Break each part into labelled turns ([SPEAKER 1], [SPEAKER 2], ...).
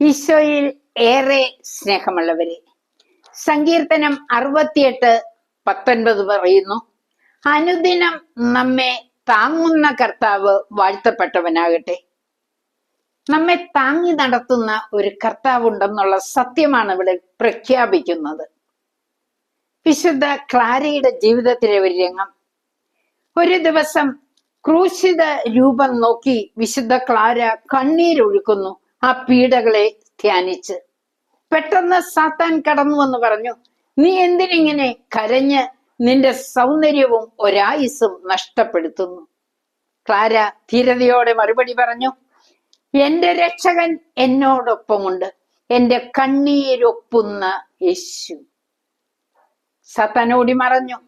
[SPEAKER 1] ഈശോയിൽ ഏറെ സ്നേഹമുള്ളവരെ, സങ്കീർത്തനം 68:19 പറയുന്നു, അനുദിനം നമ്മെ താങ്ങുന്ന കർത്താവ് വാഴ്ത്തപ്പെട്ടവനാകട്ടെ. നമ്മെ താങ്ങി നടത്തുന്ന ഒരു കർത്താവുണ്ടെന്നുള്ള സത്യമാണ് ഇവിടെ പ്രഖ്യാപിക്കുന്നത്. വിശുദ്ധ ക്ലാരയുടെ ജീവിതത്തിലെ ഒരു രംഗം. ഒരു ദിവസം ക്രൂശിത രൂപം നോക്കി വിശുദ്ധ ക്ലാര കണ്ണീരൊഴുക്കുന്നു ആ പീഡകളെ ധ്യാനിച്ച്. പെട്ടെന്ന് സാത്താൻ കടന്നു വന്ന് പറഞ്ഞു, നീ എന്തിനിങ്ങനെ കരഞ്ഞ് നിന്റെ സൗന്ദര്യവും ഒരായുസ്സും നഷ്ടപ്പെടുത്തുന്നു? ക്ലാര ധീരതയോടെ മറുപടി പറഞ്ഞു, എന്റെ രക്ഷകൻ എന്നോടൊപ്പമുണ്ട്, എന്റെ കണ്ണീരൊപ്പുന്ന യേശു. സാത്താൻ ഓടി മറഞ്ഞു.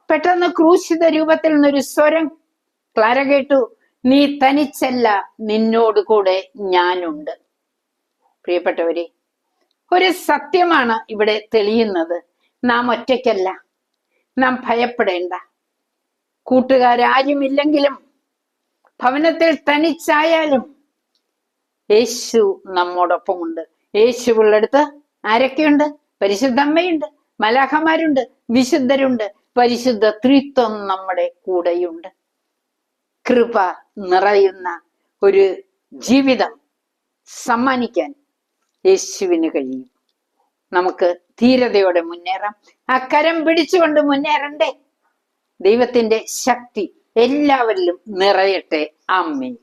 [SPEAKER 1] പെട്ടെന്ന് ക്രൂശിത രൂപത്തിൽ നിന്നൊരു സ്വരം ക്ലാര കേട്ടു, നീ തനിച്ചല്ല, നിന്നോട് കൂടെ ഞാനുണ്ട്. പ്രിയപ്പെട്ടവരെ, ഒരു സത്യമാണ് ഇവിടെ തെളിയുന്നത്. നാം ഒറ്റയ്ക്കല്ല, നാം ഭയപ്പെടേണ്ട. കൂട്ടുകാരാരുമില്ലെങ്കിലും, ഭവനത്തിൽ തനിച്ചായാലും യേശു നമ്മോടൊപ്പമുണ്ട്. യേശുവുള്ളടുത്ത് ആരൊക്കെയുണ്ട്? പരിശുദ്ധ അമ്മയുണ്ട്, മലാഖമാരുണ്ട്, വിശുദ്ധരുണ്ട്, പരിശുദ്ധ ത്രിത്വം നമ്മുടെ കൂടെയുണ്ട്. കൃപ നിറയുന്ന ഒരു ജീവിതം സമ്മാനിക്കാൻ യേശുവിന് കഴിയും. നമുക്ക് ധീരതയോടെ മുന്നേറാം. ആ കരം പിടിച്ചുകൊണ്ട് മുന്നേറണ്ടേ? ദൈവത്തിന്റെ ശക്തി എല്ലാവരിലും നിറയട്ടെ. ആമേൻ.